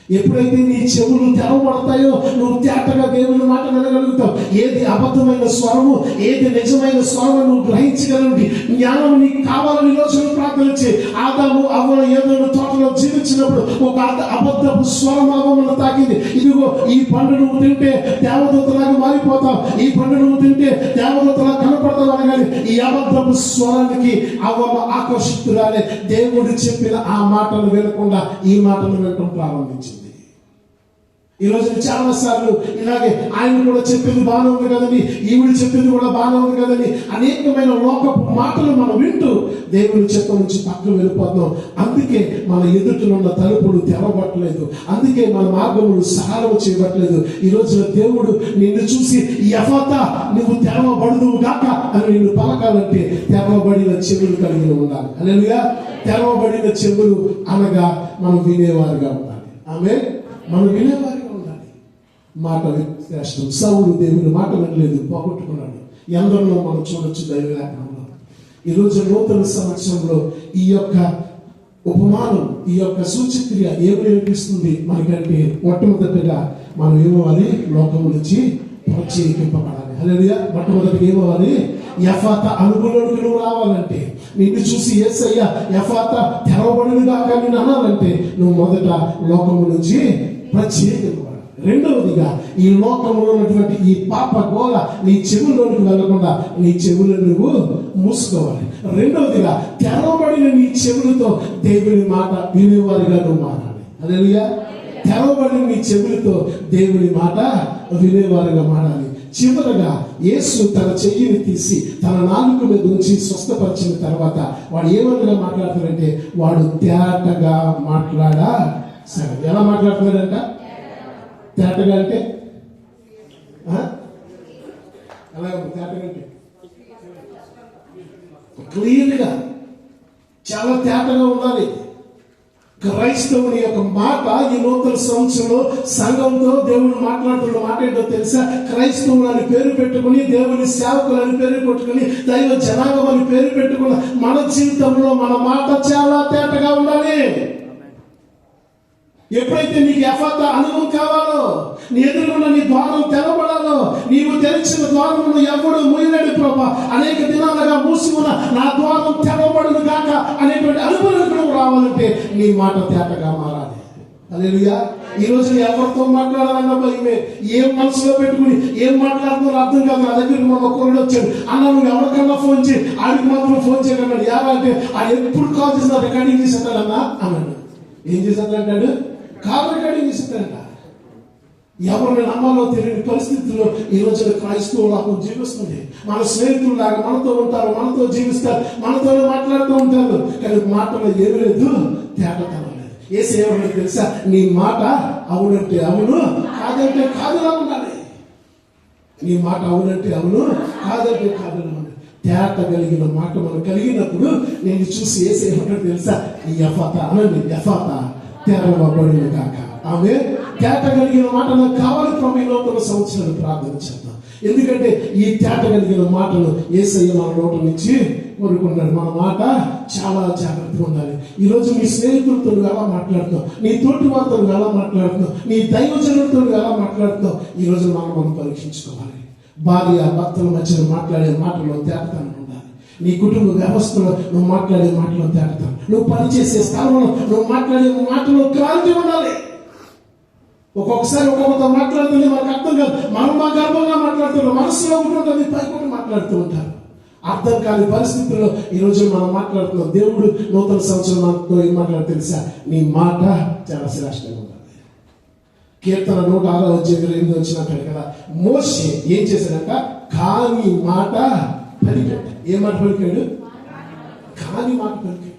ఎప్పుడైతే నీ చెవులు తెరవబడతాయో నువ్వు తేటగా దేవుని మాట వినగలుగుతావు. ఏది అబద్ధమైన స్వరము, ఏది నిజమైన స్వరము నువ్వు గ్రహించగలిగి జ్ఞానం నీకు కావాలని రోజులు ప్రార్థించి ఆదాము అవ్వను ఏదో తోటలో జీవించినప్పుడు ఒక అబద్ధపు స్వరం అవ్వను తాకింది. ఇదిగో ఈ పండు నువ్వు తింటే దేవదూతలాగా మారిపోతావు, ఈ పండు నువ్వు తింటే దేవదూతలా కనపడతావు అనగానే ఈ అబద్ధపు స్వరానికి అవ్వమ ఆకర్షితురాలే దేవుడు చెప్పిన ఆ మాటలు వినకుండా ఈ మాటలు వినటం ప్రారంభించింది. ఈ రోజు చాలా సార్లు ఇలాగే ఆయన కూడా చెప్పింది బాగానే ఉంది కదండి, ఈవిడ చెప్పింది కూడా బాగానే ఉంది కదండి, అనేకమైన లోకపు మాటలు మనం వింటూ దేవుని చెత్త నుంచి పక్కన వెళ్ళిపోతున్నాం. అందుకే మన ఎదుటిలో ఉన్న తలుపులు తెరవబట్టలేదు, అందుకే మన మార్గములు సహారం చేయబట్టలేదు. ఈ రోజున దేవుడు నిన్ను చూసి ఎఫాతా నువ్వు తెరవబడుదువు గాక అని నిన్ను పలకాలంటే తెరవబడిన చెవులు కలిగి ఉండాలి. హల్లెలూయా. తెరవబడిన చెవులు అనగా మనం వినేవారుగా ఉండాలి. ఆమె మనం వినేవారుగా ఉండాలి. మాట శ్రేష్టం. సౌలు దేవుని మాట వినలేదు, పోగొట్టుకున్నాడు. ఎందరిలో మనం చూడొచ్చు దైవ లేఖనంలో. ఈరోజు నూతన సంవత్సరంలో ఈ యొక్క ఉపమానం, ఈ యొక్క సూచక్రియ ఏమి నేర్పిస్తుంది మనకంటే, మొట్టమొదటిగా మనం ఏమవ్వాలి? లోకము నుంచి ప్రత్యేకింపబడాలి. హల్లెలూయా. మొట్టమొదటిగా ఏమవ్వాలి? ఎఫాతా అనుభవంలోకి నువ్వు రావాలంటే, నిన్ను చూసి యేసయ్య ఎఫాతా తెరవబడునుగాక నిన్ను అనాలంటే నువ్వు మొదట లోకము నుంచి ప్రత్యేకింపబడాలి. రెండవదిగా ఈ లోకంలో ఉన్నటువంటి ఈ పాప గోల నీ చెవుల్లోనికి వెళ్లకుండా నీ చెవులను నువ్వు మూసుకోవాలి. రెండవదిగా తెరవబడిన నీ చెవులతో దేవుని మాట వినేవారిగా నువ్వు మారాలి. హల్లెలూయా. తెరవబడిన నీ చెవులతో దేవుని మాట వినేవారిగా మారాలి. చివరగా యేసు తన చెయ్యిని తీసి తన నాలుక మీద ఉంచి స్వస్థపరిచిన తర్వాత వాడు ఏమన్నా మాట్లాడుతాడంటే, వాడు తేటగా మాట్లాడా సరే. ఎలా మాట్లాడుతున్నాడంట? తేటగా అంటే అలా తేటగా అంటే క్లియర్గా, చాలా తేటగా ఉండాలి. క్రైస్తవుని యొక్క మాట ఈ నూతన సంవత్సరంలో సంఘంతో దేవుడు మాట్లాడుతున్న మాట ఏంటో తెలుసా? క్రైస్తవులు అని పేరు పెట్టుకుని, దేవుని సేవకులు అని పేరు పెట్టుకుని, దైవ జనాంగం అని పేరు పెట్టుకున్న మన జీవితంలో మన మాట చాలా తేటగా ఉండాలి. ఎప్పుడైతే నీకు ఎఫాతా అనుభవం కావాలో, నీ ఎదురుగున్న నీ ద్వారం తెరవబడాలో, నీవు తెరిచిన ద్వారమును ఎవడు మూయలేడు ప్రభా, అనేక దినాలుగా మూసి ఉన్న నా ద్వారం తెరవబడును గాక అనేటువంటి అనుభవం నువ్వు రావాలంటే నీ మాట తేటగా మారాలి. హల్లెలూయా. ఈ రోజు ఎవరితో మాట్లాడాలన్న భయమే, ఏం మనసులో పెట్టుకుని ఏం మాట్లాడుతున్నారో అర్థం కాదు. నా దగ్గరికి మన ఒక్కరు వచ్చాడు, అన్న నువ్వు ఎవరికన్నా ఫోన్ చేయి, ఆడికి మాత్రం ఫోన్ చేయగలడు. అంటే ఆయన ఎప్పుడు కాల్ చేసినా రికార్డింగ్ చేసేస్తాడన్నా అన్నాడు. ఏం చేసేస్తాడంటాడు? Call recording చేసేస్తాడంట. ఎవరిని నమ్మాలో తెలియని పరిస్థితుల్లో ఈ రోజున క్రైస్తవులకు జీవిస్తుంది. మన స్నేహితులు లాగా మనతో ఉంటారు, మనతో జీవిస్తారు, మనతోనే మాట్లాడుతూ ఉంటారు. కానీ మాటలో ఏమి లేదు, తేటతనం లేదు. యేసు ఏమన్నా తెలుసా? నీ మాట అవునంటే అవును, కాదంటే కాదులా ఉండాలి. నీ మాట అవునంటే అవును, కాదంటే కాదులా ఉండాలి. తేట కలిగిన మాట మనం కలిగినప్పుడు నేను చూసి యేసు ఏమంటాడు తెలుసా? ఈ ఎఫాతా అనండి, ఎఫాతా తెరవబడును గాక. ఆమె తేట కలిగిన మాట నాకు కావాలి ప్రభు. ఈ నూతన సంవత్సరాన్ని ప్రార్థన చేద్దాం. ఎందుకంటే ఈ తేట కలిగిన మాటలు యేసయ్య మన నోట నుంచి కోరుకున్నాడు. మన మాట చాలా జాగ్రత్తగా ఉండాలి. ఈ రోజు నీ స్నేహితులతో ఎలా మాట్లాడుతున్నావు, నీ తోటి వారితో ఎలా మాట్లాడుతున్నావు, నీ దైవజనులతో ఎలా మాట్లాడుతున్నావు, ఈ రోజు మనం పరీక్షించుకోవాలి. భార్య భర్తల మధ్య మాట్లాడే మాటలో తేటతనం ఉండాలి. నీ కుటుంబ వ్యవస్థలో నువ్వు మాట్లాడే మాటలో తేటతనం, నువ్వు పనిచేసే స్థలంలో నువ్వు మాట్లాడే మాటలో క్లారిటీ ఉండాలి. ఒక్కొక్కసారి ఒక్కొక్కతో మాట్లాడుతుంది మనకు అర్థం కాదు. మనం మా గర్భంగా మాట్లాడుతున్నాం, మనసులో ఉంటుంది, పైకి మాట్లాడుతూ ఉంటారు. అర్థం కాని పరిస్థితుల్లో ఈ రోజు మనం మాట్లాడుతున్నాం. దేవుడు నూతన సంవత్సరం మనతో ఏం మాట్లాడు తెలుసా? నీ మాట చాలా శ్రేష్టంగా ఉండాలి. కీర్తన 106 వచ్చినట్టు కదా, మోషే ఏం చేశాడంట? కాని మాట పలికాడు. ఏ మాట పలికాడు? కాని మాట పలికాడు.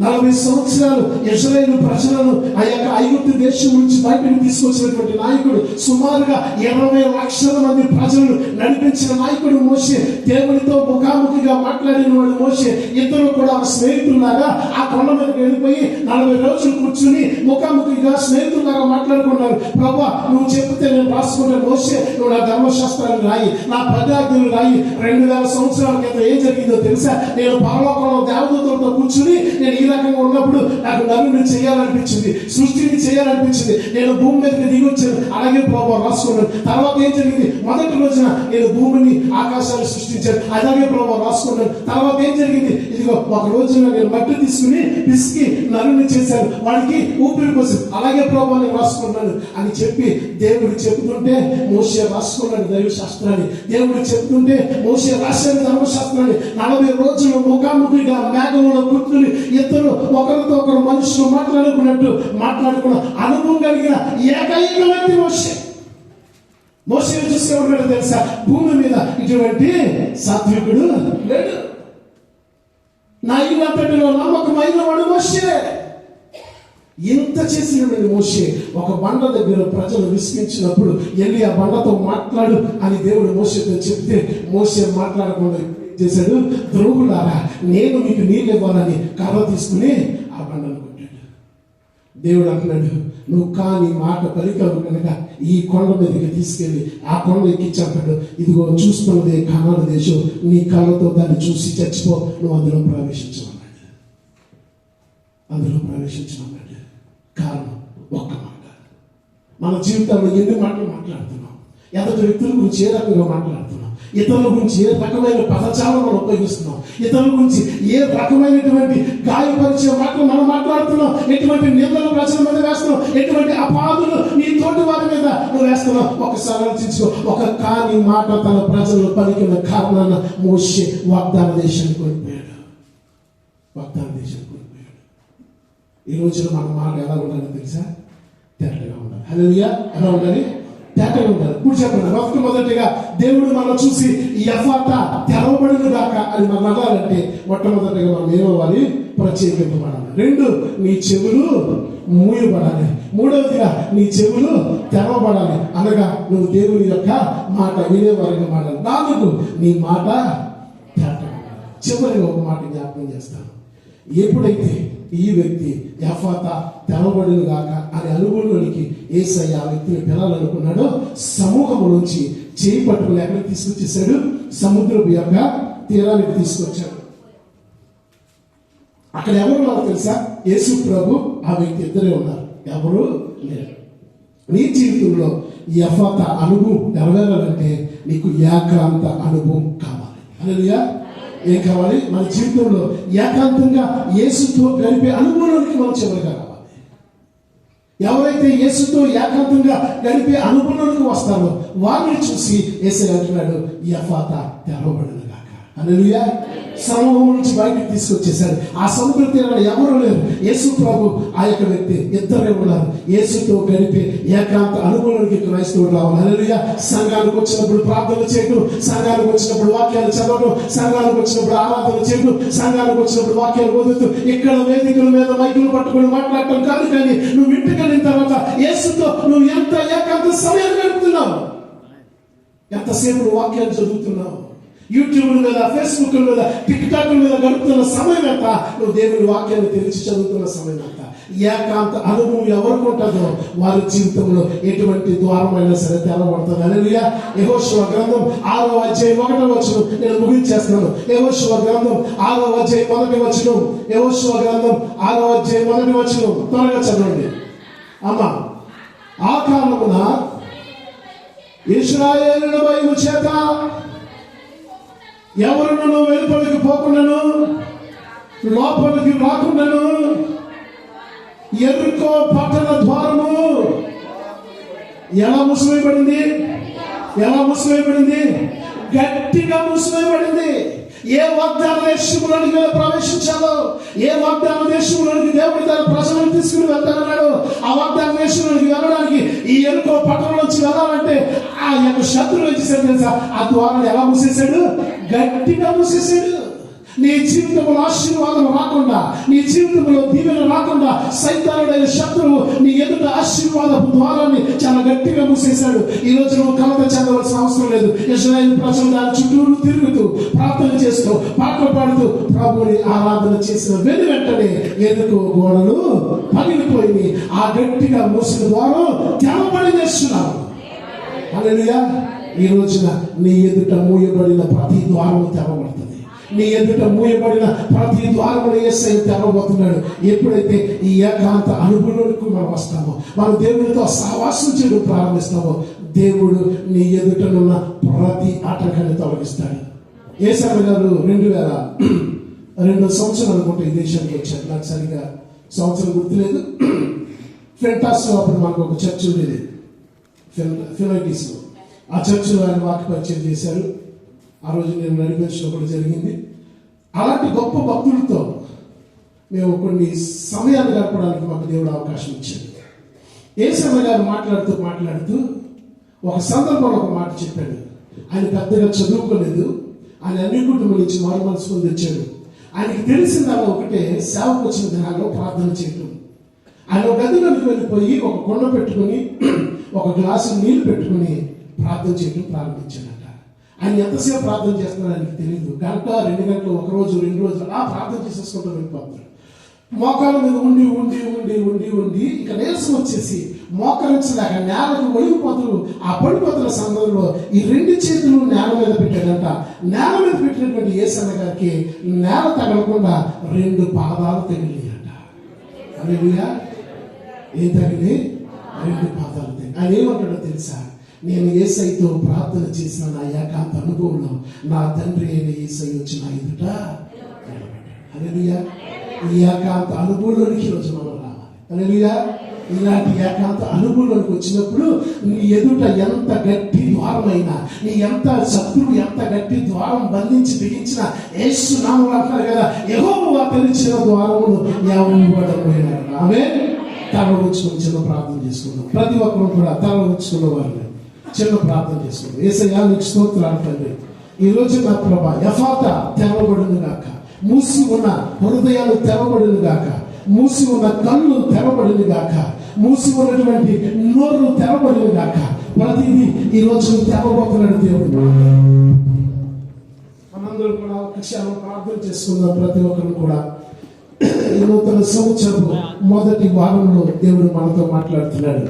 40 సంవత్సరాలు ఇశ్రాయేలు ప్రజలను ఆ యొక్క ఐగుప్తు దేశం నుంచి బయటకు తీసుకొచ్చినటువంటి నాయకుడు, సుమారుగా 20 లక్షల మంది ప్రజలను నడిపించిన నాయకుడు మోషే. దేవునితో ముఖాముఖిగా మాట్లాడిన వాడు మోషే. ఇద్దరు కూడా స్నేహితుల్లాగా ఆ కొండ మీదకి వెళ్ళిపోయి 40 రోజులు కూర్చుని ముఖాముఖిగా స్నేహితుల్లాగా మాట్లాడుకున్నారు. ప్రభా నువ్వు చెప్తే నేను రాసుకుంటాను. మోషే నువ్వు నా ధర్మశాస్త్రాన్ని రాయి, నా పదార్థాలు రాయి. 2000 సంవత్సరాల క్రితం ఏం జరిగిందో తెలుసా? నేను పరలోకంలో దేవదూతలతో కూర్చుని నేను ఈ రకంగా ఉన్నప్పుడు నాకు నరుని చేయాలనిపించింది, సృష్టిని చేయాలనిపించింది. నేను భూమి మీదకి దిగి వచ్చాను. అలాగే ప్రభావ రాసుకున్నాను. తర్వాత ఏం జరిగింది? మొదటి రోజున నేను భూమిని ఆకాశాన్ని సృష్టించాను. అలాగే ప్రభావ రాసుకున్నాను. తర్వాత ఏం జరిగింది? ఇదిగో ఒక రోజున నేను మట్టి తీసుకుని పిసికి నరుని చేశాను, వాడికి ఊపిరి పోసాను. అలాగే ప్రభావ నేను రాసుకున్నాను అని చెప్పి దేవుడు చెప్తుంటే మోషే రాసుకున్నాడు దైవ శాస్త్రాన్ని. దేవుడు చెప్తుంటే మోషే రాశాడు ధర్మశాస్త్రాన్ని. 40 రోజులు ముఖాముఖిగా మేఘంలో కూర్చుని ఇద్దరు ఇద్దరు ఒకరితో ఒకరు మనుషులు మాట్లాడుకున్న అనుభవం కలిగిన ఏకైక వ్యక్తి మోషే. మోషేని చూస్తే ఉన్నాడు తెలుసా, భూమి మీద ఇటువంటి సాత్వికుడు లేడు. నా ఇల్లు అంతటిలో నమ్మకమైన వాడు మోషే. ఇంత చేసినటువంటి మోషే ఒక బండ దగ్గర ప్రజలు విసిగించినప్పుడు వెళ్ళి ఆ బండతో మాట్లాడు అని దేవుడు మోషేతో చెప్తే మోషే మాట్లాడకుండా చేశాడు, ద్రోహులారా నేను మీకు నీళ్ళు ఇవ్వాలని కర్ర తీసుకుని ఆ బండను కొట్టాడు. దేవుడు అంటున్నాడు, నువ్వు కాని మాట పలికావు కనుక ఈ కొండ మీదకి తీసుకెళ్ళి ఆ కొండ ఎక్కించాడు. ఇదిగో చూస్తున్నదే కనాను దేశం, నీ కళ్ళతో దాన్ని చూసి చచ్చిపో, నువ్వు అందులో ప్రవేశించమన్నాడు. అందులో ప్రవేశించమన్నాడు. కారణం ఒక్క మాట. మన జీవితంలో ఎన్ని మాటలు మాట్లాడుతున్నాం, ఎదుటి వ్యక్తుల గురించి ఏ రకంగా మాట్లాడుతున్నాం, ఇతరుల గురించి ఏ రకమైన పదజాలం మనం ఉపయోగిస్తున్నాం, ఇతరుల గురించి ఏ రకమైనటువంటి గాయపరిచే మాటలు మనం మాట్లాడుతున్నాం, ఎటువంటి నిందలు ప్రజల మీద వేస్తున్నాం, ఎటువంటి అపాదులు నీ తోటి వారి మీద నువ్వు వేస్తున్నావు. ఒకసారి ఆలోచించుకో. ఒక కాని మాట తన ప్రజలు పలికిన కారణాన మోషే వాగ్దాన దేశాన్ని కోల్పోయాడు. వాగ్దాన దేశాన్ని కోల్పోయాడు. ఈ రోజున మన మాట ఎలా ఉండాలో తెలుసా? తేటగా ఉండాలి. హల్లెలూయా. ఎలా ఉండాలి? తేటగా ఉండాలి. ఇప్పుడు చెప్పండి, మొట్టమొదటిగా దేవుడు మనం చూసి ఎఫాతా తెరవబడును గాక అని మనం అనాలంటే మొట్టమొదటిగా మనం ఏమవ్వాలి? ప్రత్యేకింపబడాలి. 2, నీ చెవులు మూయబడాలి. 3వదిగా నీ చెవులు తెరవబడాలి, అనగా నువ్వు దేవుని యొక్క మాట వినేవారిగా మాట్లాడాలి. 4, నీ మాట తేటగా. చివరిగా ఒక మాట జ్ఞాపకం చేస్తాను. ఎప్పుడైతే ఈ వ్యక్తి ఎఫాతా తెరవబడును గాక అనే అనుభవంలోనికి యేసయ్య ఆ వ్యక్తిని పిలాలనుకున్నాడో సమూహం నుంచి చేయి పట్టుకుని ఎక్కడికి తీసుకొచ్చేసాడు? సముద్రపు యొక్క తీరానికి తీసుకొచ్చాడు. అక్కడ ఎవరు ఉన్నారు తెలుసా? యేసు ప్రభు, ఆ వ్యక్తి ఇద్దరే ఉన్నారు, ఎవరు లేరు. నీ జీవితంలో ఎఫాతా అనుభవం నెరవేరాలంటే నీకు ఏకాంత అనుభవం కావాలి. హల్లెలూయా. ఏం కావాలి? మన జీవితంలో ఏకాంతంగా యేసుతో గడిపే అనుభవంలోనికి మనం చివరిగా రావాలి. ఎవరైతే యేసుతో ఏకాంతంగా గడిపే అనుభవంలోకి వస్తారో వారిని చూసి యేసయ్య అంటున్నాడు, ఎఫాతా తెరవబడును గాక. హల్లెలూయా. సమూహం నుంచి బయటికి తీసుకొచ్చేసాడు. ఆ సముద్ర తీరాలు ఎవరు లేరు. యేసు ప్రభు, ఆ యొక్క వ్యక్తి ఇద్దరే ఉన్నారు. యేసుతో గడిపే ఏకాంత అనుభవానికి క్రైస్తవుడు రావాలి. హల్లెలూయా. సంఘానికి వచ్చినప్పుడు ప్రార్థన చేయడం, సంఘానికి వచ్చినప్పుడు వాక్యాలు చదవడం, సంఘానికి వచ్చినప్పుడు ఆరాధన చేయడం, సంఘానికి వచ్చినప్పుడు వాక్యాలు వదులుతూ ఇక్కడ వేదికల మీద మైకులు పట్టుకుని మాట్లాడటం కాదు. కానీ నువ్వు ఇంటికి వెళ్ళిన తర్వాత యేసుతో నువ్వు ఎంత ఏకాంత సమయం గడుపుతున్నావు, ఎంతసేపు నువ్వు వాక్యాలు చదువుతున్నావు, యూట్యూబ్ మీద, ఫేస్బుక్ మీద, టిక్టాక్ మీద గడుపుతున్న సమయం ఎంత, నువ్వు దేవుని వాక్యాన్ని తెలిసి చదువుతున్న సమయం ఎంత. ఏకాంత అనుభవం ఎవరికి ఉంటుందో వారి జీవితంలో ఎటువంటి ద్వారమైనా సరే తెరవబడుతుంది. హల్లెలూయా. యెహోషువ గ్రంథం 6వ అధ్యాయం 1వ వచనం నేను ముగించేస్తున్నాను. యెహోషువ గ్రంథం 6వ అధ్యాయం 1వ వచనం. యెహోషువ గ్రంథం 6వ అధ్యాయం 1వ వచనం త్వరగా చదవండి అమ్మా. ఆ కాలమున ఇశ్రాయేలుల భయము చేత ఎవరును వెలుపలికి పోకుండాను లోపలికి రాకుండాను యెరికో పట్టణ ద్వారము ఎలా మూసివేయబడింది? ఎలా మూసివేయబడింది? గట్టిగా మూసివేయబడింది. ఏ వాగ్దాన దేశంలోనికి ప్రవేశించాలో, ఏ వాగ్దాన దేశంలోనికి దేవుడి తన ప్రజలను తీసుకుని వెళ్తానన్నాడు, ఆ వాగ్దాన దేశంలోనికి వెళ్ళడానికి ఈ యెరికో పట్టణం నుంచి వెళ్ళాలంటే ఆ యొక్క శత్రువు ఏం చేశాడు తెలుసా? ఆ ద్వారాన్ని ఎలా మూసేశాడు? గట్టిగా మూసేశాడు. నీ జీవితంలో ఆశీర్వాదం రాకుండా, నీ జీవితంలో దీవెన రాకుండా సైతానుడైన శత్రువు నీ ఎదుట ఆశీర్వాదపు ద్వారాన్ని చాలా గట్టిగా మూసేశాడు. ఈ రోజు నువ్వు కలత చెందవలసిన అవసరం లేదు. ఇశ్రాయేలు ప్రజలు దాని చుట్టూరు తిరుగుతూ ప్రార్థన చేస్తూ పాటలు పాడుతూ ప్రభువుని ఆరాధన చేసిన వెంటనే ఎదుకు గోడలు పగిలిపోయింది. ఆ గట్టిగా మూసిన ద్వారం తెరవబడి చేస్తున్నారు. హల్లెలూయా. ఈ రోజున నీ ఎదుట మూయబడిన ప్రతి ద్వారం తెరవబడుతుంది. నీ ఎదుట మూయబడిన ప్రతి ద్వారములు యేసయ్య తెరవబోతున్నాడు. ఎప్పుడైతే ఈ ఏకాంత అనుభవంలోకి మనం వస్తామో, మనం దేవునితో సహవాసం చేయడం ప్రారంభిస్తామో, దేవుడు నీ ఎదుటనున్న ప్రతి ఆటంకాన్ని తొలగిస్తాడు. యేసయ్య గారు 2002 సంవత్సరం అనుకుంటే ఈ దేశానికి వచ్చారు. నాకు సరిగా సంవత్సరం గుర్తులేదు. ఫెంటాస్లో అప్పుడు మనకు ఒక చర్చ్ ఉండేది, ఫిలైటీస్లో. ఆ చర్చిలో ఆయన వాక్య పరిచయం చేశారు. ఆ రోజు నేను నడిపించడం కూడా జరిగింది. అలాంటి గొప్ప భక్తులతో మేము కొన్ని సమయాలు గడపడానికి మాకు దేవుడు అవకాశం ఇచ్చాడు. యేసయ్య గారు మాట్లాడుతూ ఒక సందర్భంలో ఒక మాట చెప్పాడు. ఆయన పెద్దగా చదువుకోలేదు, ఆయన అన్ని కుటుంబం నుంచి మారు మనసు పొంది వచ్చాడు. ఆయనకి తెలిసిందల్లా ఒకటే, సేవకు వచ్చిన దినాల్లో ప్రార్థన చేయటం. ఆయన ఒక గదిలోకి వెళ్ళిపోయి ఒక కొండ పెట్టుకుని ఒక గ్లాసు నీళ్లు పెట్టుకుని ప్రార్థన చేయటం ప్రారంభించాడట. ఆయన ఎంతసేపు ప్రార్థన చేస్తున్నారో ఆయనకి తెలియదు. గంట 2 గంటలు, 1 రోజు 2 రోజులు అలా ప్రార్థన చేసేసుకుంటూ వెళ్ళిపోతాడు. మోకాల మీద ఉండి ఉండి ఉండి ఉండి ఉండి ఇక నీరసం వచ్చేసి మోకరించలేక నేలకు ఒడిగిపోతులు. ఆ పడిపోతున్న సందర్భంలో ఈ 2 చేతులు నేల మీద పెట్టాడంట. నేల మీద పెట్టినటువంటి యేసయ్య గారికి నేల తగలకుండా 2 పాదాలు తగిలియాట. హల్లెలూయా. ఏం తగిలి? 2 పాదాలు తగిలి. ఆయన ఏమంటాడో తెలుసా? నేను యేసయ్యతో ప్రార్థన చేసిన నా ఏకాంత అనుభవంలో నా తండ్రి అయిన యేసయ్య వచ్చి నా ఎదుట హల్లెలూయా. ఈ ఏకాంత అనుభవంలోనికి ఈరోజు మనం రావాలి. హల్లెలూయా. ఇలాంటి ఏకాంత అనుభవంలోకి వచ్చినప్పుడు నీ ఎదుట ఎంత గట్టి ద్వారమైనా, నీ ఎంత శత్రువు ఎంత గట్టి ద్వారం బంధించి బిగించిన యేసు నామములో అంటారు కదా, యెహోవా తెరిచిన ద్వారమును ఎవరు పోయినాడు. ఆమె తల ఉంచుకొని చిన్న ప్రార్థన చేసుకుందాం. ప్రతి ఒక్కరు కూడా తల ఉంచుకున్న వారిని చిన్న ప్రార్థన చేసుకుందాం. యేసయ్యా నీకు స్తోత్రాలు తండ్రి. ఈ రోజు నా ప్రభా ఎఫాతా తెరవబడును గాక, మూసి ఉన్న హృదయాలు తెరవబడును గాక, మూసి ఉన్న కళ్ళు తెరవబడును గాక, మూసి ఉన్నటువంటి నోరు తెరవబడును గాక. ప్రతిదీ ఈ రోజు తెరవబోతున్నాడు దేవుడు. మనందరూ కూడా ఒక క్షణం ప్రార్థన చేసుకుందాం. ప్రతి ఒక్కరు కూడా ఈ నూతన సంవత్సరం మొదటి వారంలో దేవుడు మనతో మాట్లాడుతున్నాడు.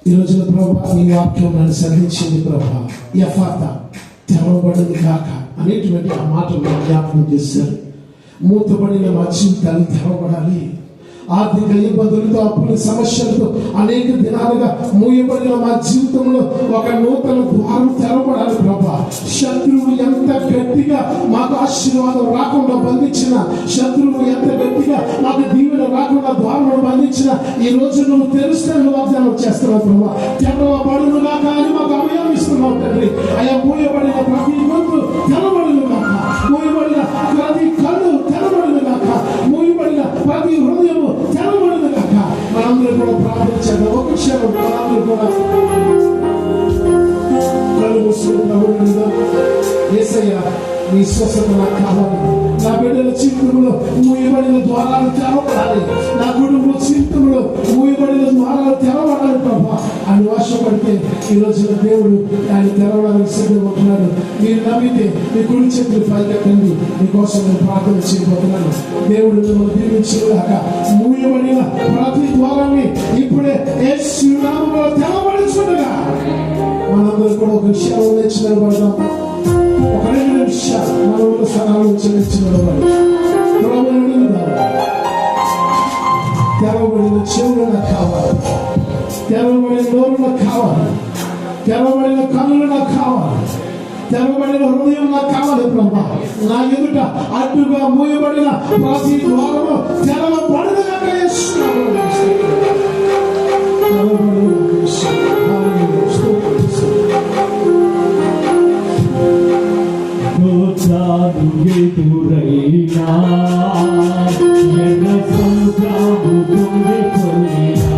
ఈ రోజున ప్రభా నీ వాక్యం నన్ను సంధించింది ప్రభా. ఎఫాతా తెరవబడును గాక అనేటువంటి ఆ మాటలు జ్ఞాపకం చేశారు. మూతబడిన మా జీవితాలు తెరవబడాలి. ఆర్థిక ఇబ్బందులతో, అప్పుల సమస్యలతో అనేక దినాలుగా మూయబడిన మా జీవితంలో ఒక నూతన ద్వారం తెరవబడాలి ప్రభా. శత్రువు ఎంత గట్టిగా మాకు ఆశీర్వాదం రాకుండా బంధించిన, శత్రువు ఎంత గట్టిగా మాకు దీవెన రాకుండా ద్వారం బంధించిన, ఈ రోజు నువ్వు తెలుస్తే వాగ్దానం చేస్తున్నావు ప్రభా. తెరవబడును గాక అని మాకు అభయం ఇస్తున్నావు తండ్రి. అయా మూయబడిన ప్రతి గొంతు తెరవబడును గాక, మూయబడిన ప్రతి కళ్ళు తెరవబడును గాక, మూయబడిన ప్రతి హృదయము తెరవబడును గాక. మనందరూ కూడా ప్రార్థన చేద్దాం. ఒక క్షణం మనందరూ కూడా కళ్ళు మూసుకుంటూ యేసయ్యా నీ స్వస్థత నాకు కావాలి. నా బిడ్డల జీవితంలో మూయబడిన ద్వారాలు తెరవబడాలి. నా కుటుంబ జీవితంలో మూయబడిన ద్వారాలు తెరవబడాలి ప్రభా అని ఆశపడితే ఈ రోజున దేవుడు ఆయన తెరవడానికి సిద్ధమవుతున్నాడు. మీరు నమ్మితే మీ కుడి చేతులు పైకెత్తండి. మీకోసం నేను ప్రార్థన చేయబోతున్నాను. దేవుడు మిమ్మల్ని దీవించుగాక. మూయబడిన ప్రతి ద్వారాన్ని ఇప్పుడే యేసు నామములో తెరవబడుచుండగా మనందరూ కూడా ఒక విషయాలు నేర్చి నిలబడదాం. ఒక 2 నిమిషాలు మన స్థానాలు చెల్లించిన తెరవబడిన చెవులు నాకు కావాలి, తెరవబడిన నోరు నాకు కావాలి, తెరవబడిన కన్నులు నాకు కావాలి, తెరవబడిన హృదయం నాకు కావాలి ప్రభా. నా ఎదుట అడ్డుగా మూయబడిన ప్రతి ద్వారము తెరవబడిన ఎదురైనా ఎన్న సముద్రము పొంగిపోయినా ఎదురైనా ఎన్న సముద్రము పొంగిపోయినా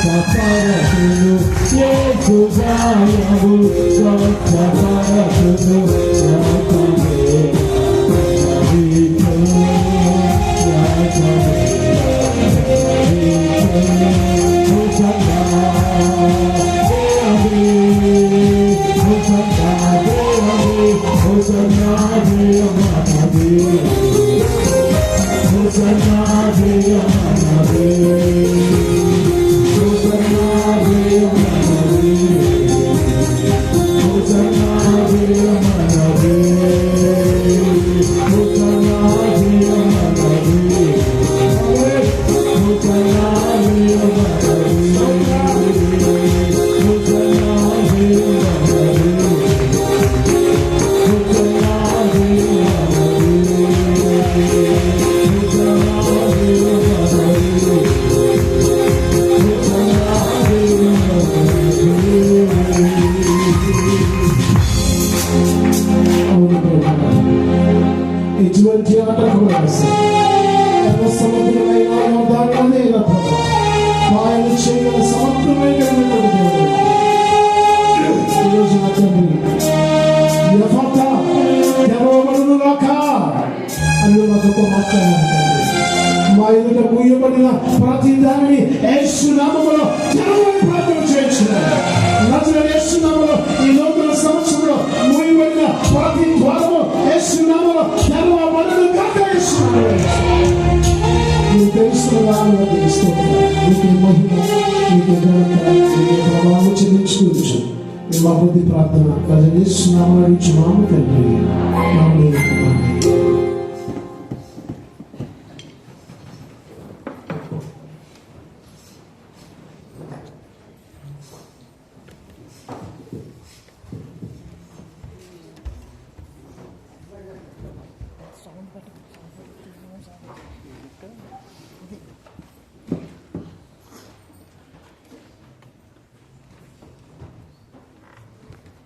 స్వచ్ఛపరచును యేసు గాయము స్వచ్ఛపరచును లోకమే ఎటువంటి ఆటంకం సముద్రమైన దానిలోనే ఆయన చేయగల సమర్థమైనటువంటి దేవుడు. ఈరోజు నా తండ్రి యెహోవా తెరవబడునుగాక అని మాతో మాట్లాడారు. మా ఎదుట మూయబడిన ప్రతి దానిని యేసు నామములో తెరవని ప్రార్థన చేయించున్నాను. నజరేయుడైన యేసు నామములో ఈ నూతన సంవత్సరంలో మూయబడిన ప్రతి ద్వారము యేసు నామములో తెరవబడునుగాక. యేసు నామములో నీకు తెలుస్తున్న నీకు మహిమ, నీకు ఘనత, నీకు ప్రభావం చెల్లించుకోవచ్చు. మా బుద్ధి ప్రార్థన యేసు నామములో తండ్రి. ఆమేన్.